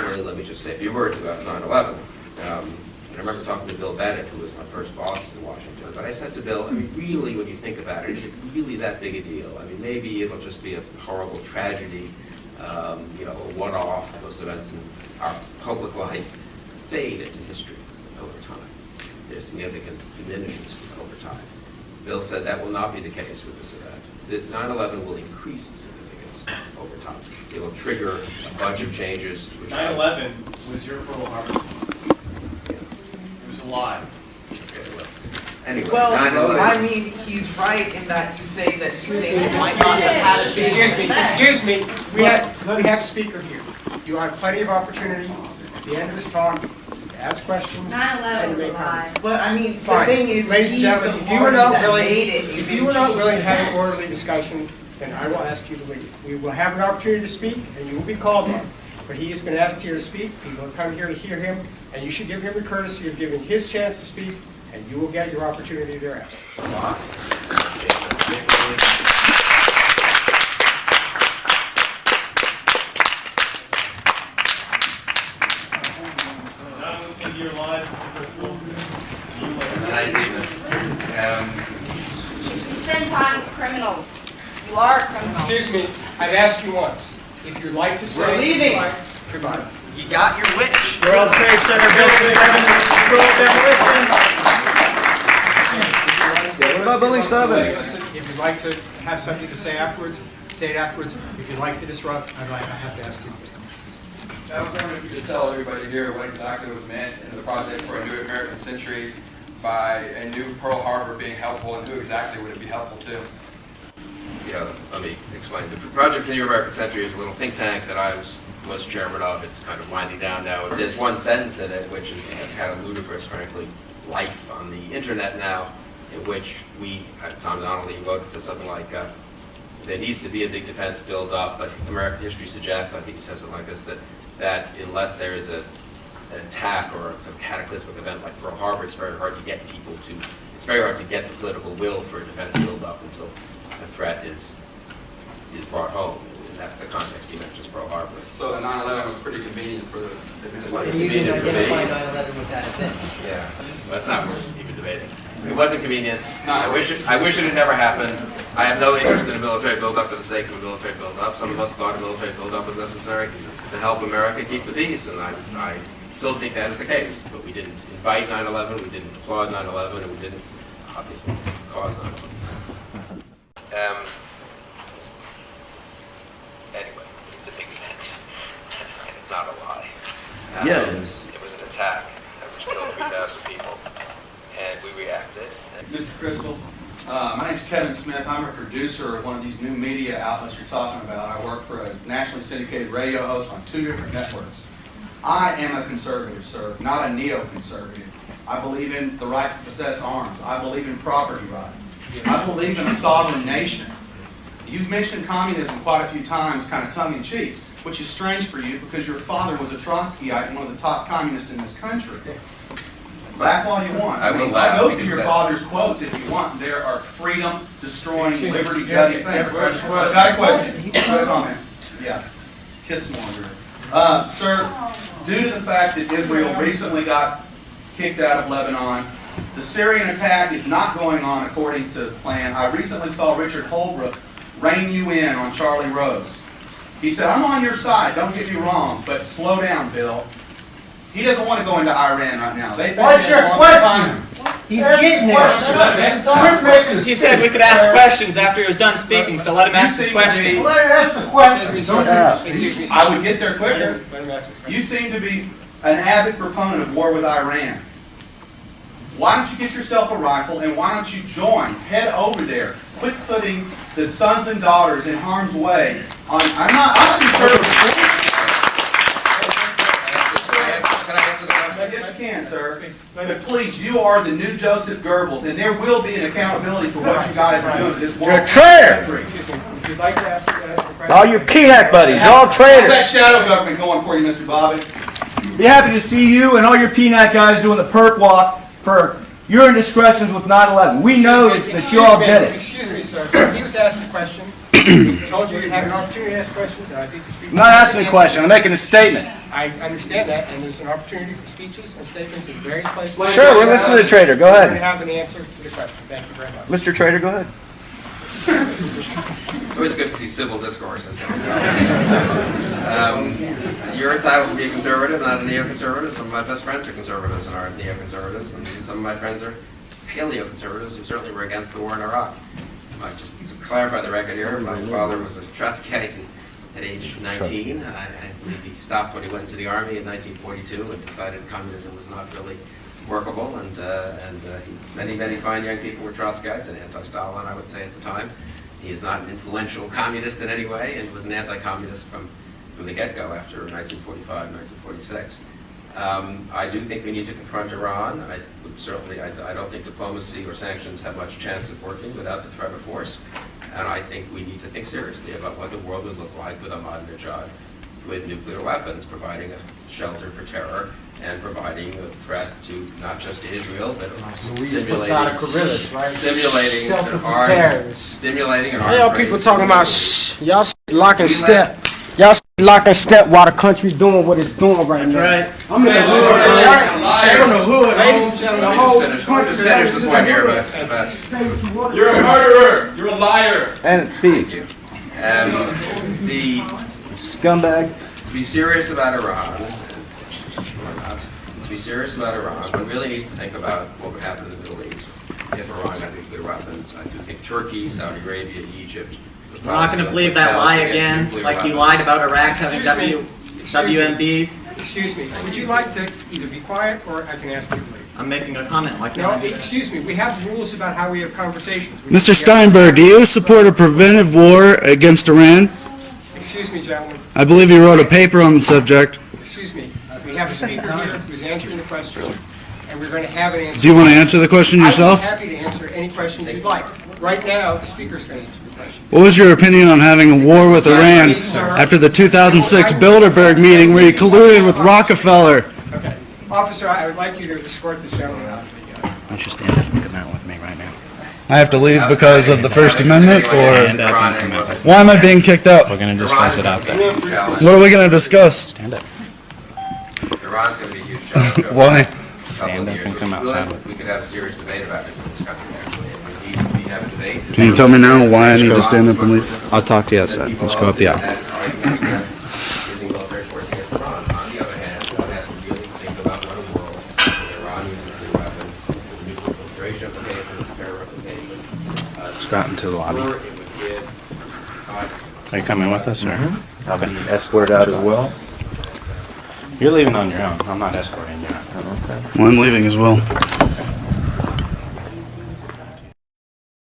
finally, let me just say a few words about 9/11. I remember talking to Bill Bennett, who was my first boss in Washington, but I said to Bill, I mean, really, when you think about it, is it really that big a deal? I mean, maybe it'll just be a horrible tragedy, you know, a one-off. Those events in our public life fade into history over time. Their significance diminishes over time. Bill said that will not be the case with this event. That 9/11 will increase in significance over time. It will trigger a bunch of changes. 9/11 was your Pearl Harbor. It was a lie. Anyway, Well, 9/11. I mean, he's right in that you say that you think it might not have had a big Excuse me. We have a speaker here. You have plenty of opportunity at the end of this talk to ask questions. 9/11 and was make a lie. comments. But I mean, the Fine. thing is, Ladies and he's the gentlemen, if you were party not that willing, made it. if you were not willing to have an orderly discussion, then I will ask you to leave. We will have an opportunity to speak, and you will be called on. But he has been asked here to speak. People have come here to hear him, and you should give him the courtesy of giving his chance to speak, and you will get your opportunity thereafter. Now I'm going to your live, Mr. Crystal. See you later. Nice evening. You spend time with criminals. You are a criminal. Excuse me, I've asked you once. If you'd like to say... We're leaving. Goodbye. You got your wish. World Trade Center Building 7, controlled demolition. What about Building 7? Listen, if you'd like to have something to say afterwards, say it afterwards. If you'd like to disrupt, I have to ask you questions. I was wondering if you could tell everybody here what exactly was meant in the project for a new American century by a new Pearl Harbor being helpful, and who exactly would it be helpful to? Yeah, let me explain. The Project for the New American Century is a little think tank that I was chairman of. It's kind of winding down now. There's one sentence in it, which is kind of ludicrous, frankly, life on the internet now, in which we, Tom Donnelly wrote, it says something like, there needs to be a big defense build up, but American history suggests, I think he says it like this, that unless there is an attack or some cataclysmic event like Pearl Harbor, it's very hard to get people to, it's very hard to get the political will for a defense build up until the threat is brought home. And that's the context he mentions Pearl Harbor. So the 9/11 was pretty convenient for the It wasn't And you convenient didn't for me. identify 9/11 with that event. Yeah, that's not worth even debating. It wasn't convenient. I wish it had never happened. I have no interest in a military buildup for the sake of a military buildup. Some of us thought a military buildup was necessary to help America keep the peace, and I still think that is the case. But we didn't invite 9/11, we didn't applaud 9/11, and we didn't obviously cause 9/11. Anyway, it's a big event, and it's not a lie. Yeah, it is. It was an attack which killed 3,000 people, and we reacted. Mr. Crystal, my name's Kevin Smith. I'm a producer of one of these new media outlets you're talking about. I work for a nationally syndicated radio host on 2 different networks. I am a conservative, sir, not a neoconservative. I believe in the right to possess arms. I believe in property rights. I believe in a sovereign nation. You've mentioned communism quite a few times, kind of tongue-in-cheek, which is strange for you because your father was a Trotskyite and one of the top communists in this country. Laugh all you want. I will mean, laugh I'll go through because your that- father's quotes if you want. There are freedom-destroying, Excuse me. liberty-gutting Yeah, things. yeah, I've got a question. Got a comment. Yeah. Kiss him on the Sir, due to the fact that Israel recently got kicked out of Lebanon, the Syrian attack is not going on according to plan. I recently saw Richard Holbrooke rein you in on Charlie Rose. He said, I'm on your side, don't get me wrong, but slow down, Bill. He doesn't want to go into Iran right now. What's your question? He's getting there. He said we could ask questions after he was done speaking, so let him ask his question. Excuse me, sir. I would get there quicker. Let him ask his question. You seem to be an avid proponent of war with Iran. Why don't you get yourself a rifle and why don't you join? Head over there. Quit putting the sons and daughters in harm's way. I'm conservative. Can I answer the question? Yes, you can, sir. But please, you are the new Joseph Goebbels, and there will be an accountability for what you guys are doing to this world. You're a traitor. Excuse me. If you'd like to ask the question. All your peanut buddies, you're all How's traitors. that shadow government going for you, Mr. Bobbitt? Be happy to see you and all your peanut guys doing the perk walk for your indiscretions with 9/11. We know that you all did it. Excuse me, sir. He was asked a question. He told you you'd have an opportunity to ask questions, and I think the speaker... I'm not asking a question, I'm making a statement. I understand that, and there's an opportunity for speeches and statements in various places. Sure, we're listening to the trader. Go We're going to ahead. have an answer to the question. Thank you very much. Mr. Trader, go ahead. It's always good to see civil discourse. You're entitled to be a conservative, not a neoconservative. Some of my best friends are conservatives and aren't neoconservatives, and some of my friends are paleoconservatives who certainly were against the war in Iraq. Just to clarify the record here, my father was a Trotskyite at age 19. I believe he stopped when he went into the army in 1942 and decided communism was not really workable, and many fine young people were Trotskyites and anti-Stalin, I would say, at the time. He is not an influential communist in any way, and was an anti-communist from the get-go after 1945, 1946. I do think we need to confront Iran. I don't think diplomacy or sanctions have much chance of working without the threat of force. And I think we need to think seriously about what the world would look like with Ahmadinejad with nuclear weapons, providing a shelter for terror and providing a threat to not just to Israel, but stimulating an arms Y'all people talking about y'all lock and step. Y'all lock and step while the country's doing what it's doing right now. Right. I'm in the I don't know who, ladies and gentlemen. Just finish this point here about You're a murderer. You're a liar. And thief. the Scumbag. to be serious about Iran, or not, to be serious about Iran, one really needs to think about what would happen in the Middle East if Iran had nuclear weapons. I do think Turkey, Saudi Arabia, Egypt. We're not going to believe that lie again, like you lied about Iraq having WMDs. Excuse me, would you like to either be quiet or I can ask you to leave? I'm making a comment. Why No, can't I be? excuse me, we have rules about how we have conversations. Mr. Steinberg, do you support a preventive war against Iran? Excuse me, gentlemen, I believe you wrote a paper on the subject. excuse me. We have a speaker here who's answering the question, and we're going to have an answer. Do you want to answer the question yourself? I'd be happy to answer any question you'd like. Right now, the speaker's going to answer the question. What was your opinion on having a war with Iran after the 2006 Bilderberg meeting where you colluded with Rockefeller? Okay. Officer, I would like you to escort this gentleman out of the... Why don't you stand up and come out with me right now? I have to leave because of the First Amendment, or why am I being kicked out? We're going to discuss it out there. What are we going to discuss? Iran's going to be a huge challenge. Why? Stand up and come outside. We could have a serious debate about it in this country, actually. We have a debate. Can you tell me now why I need to stand up and leave? I'll talk to you outside. Let's go up the aisle. Using military force against Iran. On the other hand, one has to really think about what a world with Iran using nuclear weapons, with nuclear proliferation implications, terror implications. Let's go out into the lobby. It would give. Are you coming with us, or? I'll be escorted out as well. You're leaving on your own. I'm not escorting you out. Well, I'm leaving as well.